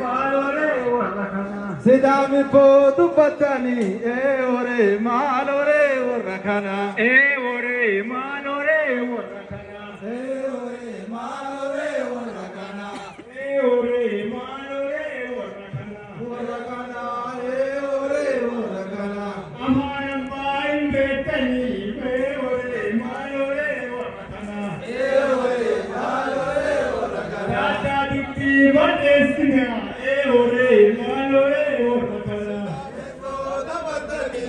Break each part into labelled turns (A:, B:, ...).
A: malore warakana.
B: Sidami potu patani ore malore warakana.
A: Ore malore warakana.
B: Ore malore warakana.
A: Ore malore warakana.
B: Warakana ore warakana.
A: Amaram bain betani ore malore warakana.
B: Ore malore warakana.
A: Dada dikti badesnya ore malore warakana.
B: Potu patani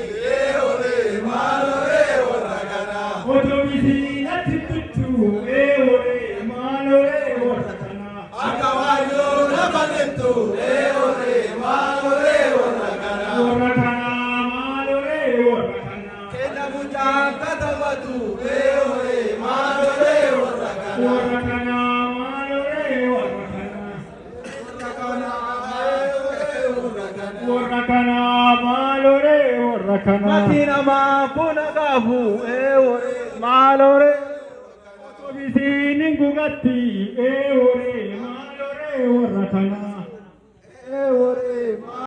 B: ore malore warakana.
A: Ojo bisi natitu ore malore warakana.
B: Akawayo nabanetu ore malore warakana.
A: Warakana malore warakana.
B: Kena bujang katabatu ore malore warakana.
A: Warakana malore warakana. Warakana malore warakana.
B: Matina ma punagabu ore malore.
A: Ojo bisi ningugati ore malore warakana.